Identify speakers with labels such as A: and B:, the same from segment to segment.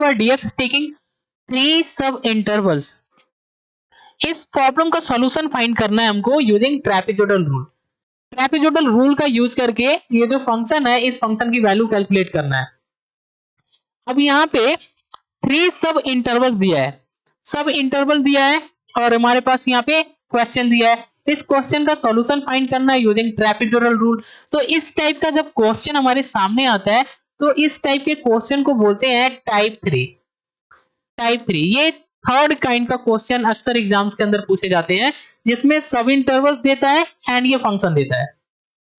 A: dx taking 3 सब intervals. इस problem का सॉल्यूशन फाइंड करना है हमको using trapezoidal rule. Trapezoidal rule का यूज करके ये जो फंक्शन है इस फंक्शन की वैल्यू कैलकुलेट करना है। अब यहाँ पे 3 सब इंटरवल दिया है, सब इंटरवल दिया है और हमारे पास यहाँ पे क्वेश्चन दिया है। इस क्वेश्चन का सॉल्यूशन फाइंड करना है यूजिंग ट्रेपेजोइडल रूल। तो इस टाइप का जब क्वेश्चन हमारे सामने आता है तो इस टाइप के क्वेश्चन को बोलते हैं टाइप 3। टाइप 3 ये थर्ड काइंड का क्वेश्चन अक्सर एग्जाम्स के अंदर पूछे जाते हैं, जिसमें सब इंटरवल देता है एंड ये फंक्शन देता है।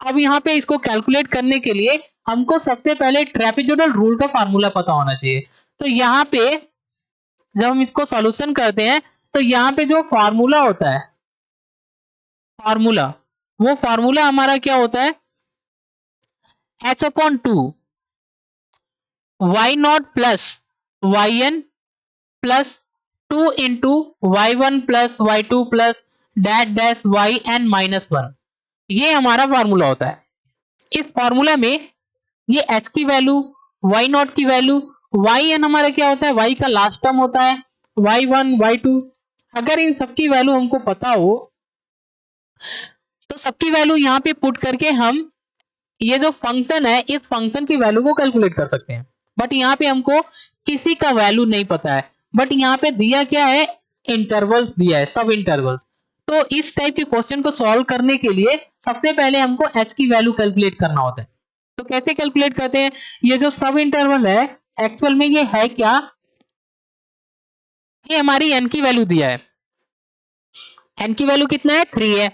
A: अब यहाँ पे इसको कैलकुलेट करने के लिए हमको सबसे पहले ट्रेपेजोइडल रूल का फार्मूला पता होना चाहिए। तो यहाँ पे जब हम इसको सॉल्यूशन करते हैं तो यहाँ पे जो फार्मूला होता है, फार्मूला, वो फार्मूला हमारा क्या होता है, h/2 y not plus yn plus 2 into y1 plus y2 plus dash dash yn minus 1। ये हमारा फार्मूला होता है। इस फार्मूला में ये h की वैल्यू, y नॉट की वैल्यू, yn हमारा क्या होता है, y का लास्ट टर्म होता है, y1 y2। अगर इन सबकी वैल्यू हमको पता हो तो सबकी वैल्यू यहाँ पे पुट करके हम ये जो फंक्शन है इस फंक्शन की वैल्यू को कैलकुलेट कर सकते हैं। बट यहाँ पे हमको किसी का वैल्यू नहीं पता है, बट यहाँ पे दिया क्या है, इंटरवल दिया है, सब इंटरवल। तो इस टाइप के क्वेश्चन को सॉल्व करने के लिए सबसे पहले हमको h की वैल्यू कैलकुलेट करना होता है। तो कैसे कैलकुलेट करते हैं, ये जो सब इंटरवल है एक्चुअल में ये है क्या, ये हमारी n की वैल्यू दिया है, n की वैल्यू कितना है, 3 है।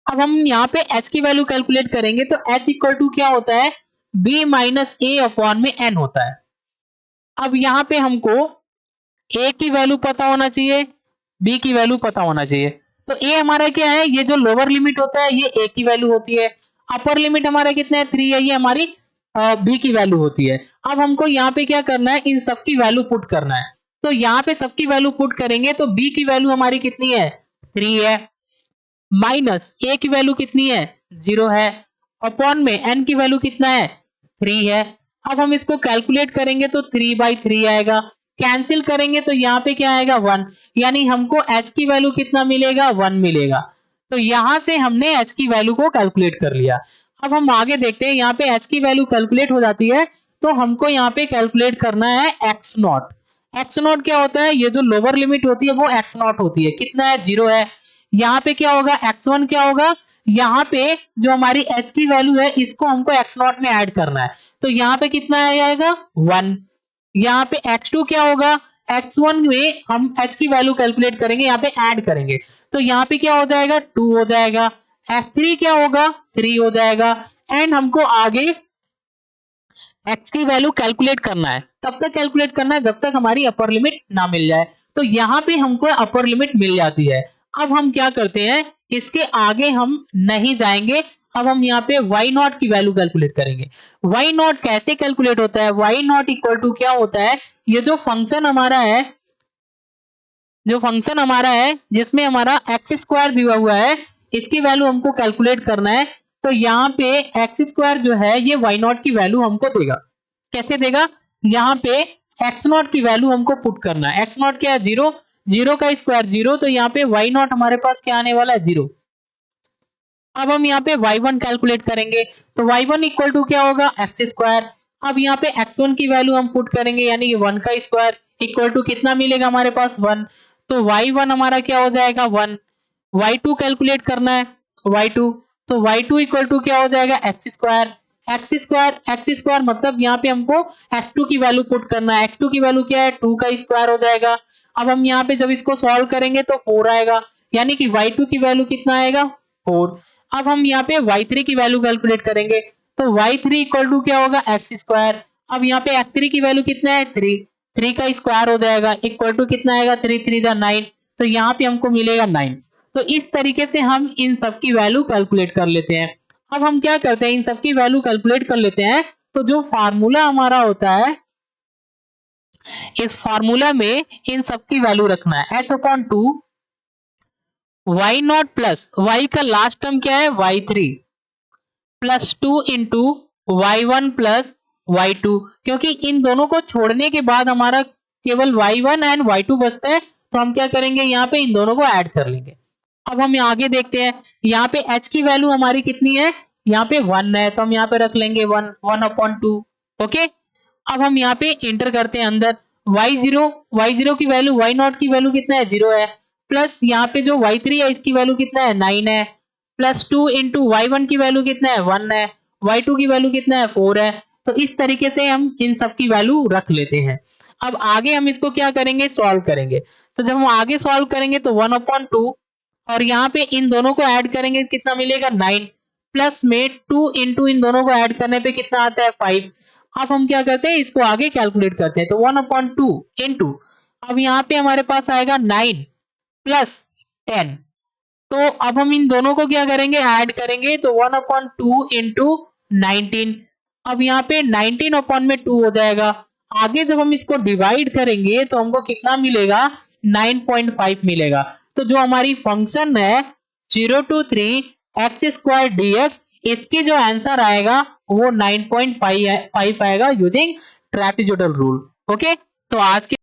A: अब हम यहाँ पे h की वैल्यू कैलकुलेट करेंगे तो h इक्वल टू क्या होता है, b माइनस ए अपॉन में n होता है। अब यहाँ पे हमको a की वैल्यू पता होना चाहिए, b की वैल्यू पता होना चाहिए। तो a हमारा क्या है, ये जो लोअर लिमिट होता है ये a की वैल्यू होती है, अपर लिमिट हमारा कितना है, 3 है, ये हमारी b की वैल्यू होती है। अब हमको यहाँ पे क्या करना है, इन सब की वैल्यू पुट करना है। तो यहाँ पे सबकी वैल्यू पुट करेंगे तो b की वैल्यू हमारी कितनी है, 3 है, माइनस ए की वैल्यू कितनी है, 0 है, अपॉन में n की वैल्यू कितना है, 3 है। अब हम इसको कैलकुलेट करेंगे तो 3/3 आएगा, कैंसिल करेंगे तो यहाँ पे क्या आएगा, 1, यानी हमको h की वैल्यू कितना मिलेगा, 1 मिलेगा। तो यहां से हमने h की वैल्यू को कैलकुलेट कर लिया। अब हम आगे देखते हैं, यहाँ पे h की वैल्यू कैलकुलेट हो जाती है तो हमको यहाँ पे कैलकुलेट करना है x नॉट। x नॉट क्या होता है, ये जो लोअर लिमिट होती है वो x नॉट होती है, कितना है, 0 है। यहाँ पे क्या होगा, x1 क्या होगा, यहाँ पे जो हमारी h की वैल्यू है इसको हमको x नॉट में ऐड करना है। तो यहाँ पे कितना आएगा, 1। यहाँ पे x2 क्या होगा, x1 में हम h की वैल्यू कैलकुलेट करेंगे, यहाँ पे ऐड करेंगे तो यहाँ पे क्या हो जाएगा, 2 हो जाएगा। x3 क्या होगा, 3 हो जाएगा। एंड हमको आगे x की वैल्यू कैलकुलेट करना है, तब तक कैलकुलेट करना है जब तक हमारी अपर लिमिट ना मिल जाए। तो यहाँ पे हमको अपर लिमिट मिल जाती है। अब हम क्या करते हैं, इसके आगे हम नहीं जाएंगे, अब हम यहाँ पे y नॉट की वैल्यू कैलकुलेट करेंगे। y नॉट कैसे कैलकुलेट होता है, y नॉट इक्वल टू क्या होता है, ये जो फंक्शन हमारा है, जो फंक्शन हमारा है जिसमें हमारा एक्स स्क्वायर दिया हुआ है, इसकी वैल्यू हमको कैलकुलेट करना है। तो यहाँ पे एक्स स्क्वायर जो है ये वाई नॉट की वैल्यू हमको देगा। कैसे देगा, यहाँ पे एक्स नॉट की वैल्यू हमको पुट करना है। एक्स नॉट क्या है, 0, 0 का स्क्वायर 0, तो यहाँ पे वाई नॉट हमारे पास क्या आने वाला है, 0। अब हम यहाँ पे y1 कैलकुलेट करेंगे तो y1 इक्वल टू क्या होगा, एक्स स्क्वायर। अब यहाँ पे x1 की वैल्यू हम पुट करेंगे, यानी कि 1 का स्क्वायर इक्वल टू कितना मिलेगा हमारे पास, 1। तो y1 हमारा क्या हो जाएगा, 1। y2 कैलकुलेट करना है, y2, तो y2 इक्वल टू क्या हो जाएगा, एक्स स्क्वायर। एक्स स्क्वायर मतलब यहाँ पे हमको x2 की वैल्यू पुट करना है, x2 की वैल्यू क्या है, 2 का स्क्वायर हो जाएगा। अब हम यहाँ पे जब इसको सॉल्व करेंगे तो 4 आएगा, यानी कि y2 की वैल्यू कितना आएगा, 4। अब हम यहाँ पे y3 की वैल्यू कैलकुलेट करेंगे तो y3 इक्वल टू क्या होगा, एक्स स्क्वायर। अब यहाँ पे x3 की वैल्यू कितना है, 3, 3 का स्क्वायर हो जाएगा इक्वल टू कितना आएगा, 3 3 9, तो यहाँ पे हमको मिलेगा 9। तो इस तरीके से हम इन सब की वैल्यू कैलकुलेट कर लेते हैं। अब हम क्या करते हैं, इन सब की वैल्यू कैलकुलेट कर लेते हैं तो जो फार्मूला हमारा होता है, इस फार्मूला में इन सब की वैल्यू रखना है, h/2 y not plus y का लास्ट टर्म क्या है, y3 plus 2 into y1 plus y2, क्योंकि इन दोनों को छोड़ने के बाद हमारा केवल y1 एंड y2 बचता है, तो हम क्या करेंगे यहाँ पे इन दोनों को ऐड कर लेंगे। अब हम आगे देखते हैं, यहाँ पे h की वैल्यू हमारी कितनी है, यहाँ पे 1 है, तो हम यहाँ पे रख लेंगे 1/2। ओके, अब हम यहाँ पे एंटर करते हैं अंदर, y0 की वैल्यू y0 की वैल्यू कितना है 0 है, प्लस यहाँ पे जो y3 है इसकी वैल्यू कितना है 9 है, प्लस 2 इंटू y1 की वैल्यू कितना है 1 है, y2 की वैल्यू कितना है 4 है। तो इस तरीके से हम इन सब की वैल्यू रख लेते हैं। अब आगे हम इसको क्या करेंगे, सॉल्व करेंगे। तो जब हम आगे सॉल्व करेंगे तो 1/2 और यहाँ पे इन दोनों को ऐड करेंगे कितना मिलेगा 9, प्लस में 2 इंटू इन दोनों को ऐड करने पे कितना आता है 5। अब हम क्या करते हैं, इसको आगे कैलकुलेट करते हैं। तो 1/2 इंटू, अब यहाँ पे हमारे पास आएगा 9 प्लस 10। तो अब हम इन दोनों को क्या करेंगे, ऐड करेंगे। तो 1/2 इंटू 19, अब यहाँ पे 19 अपॉन में 2 हो जाएगा। आगे जब हम इसको डिवाइड करेंगे तो हमको कितना मिलेगा, 9.5 मिलेगा। तो जो हमारी फंक्शन है 0 to 3 x² dx, इसकी जो आंसर आएगा वो 9.5 आएगा यूजिंग ट्रेपेजोइडल रूल। ओके, तो आज के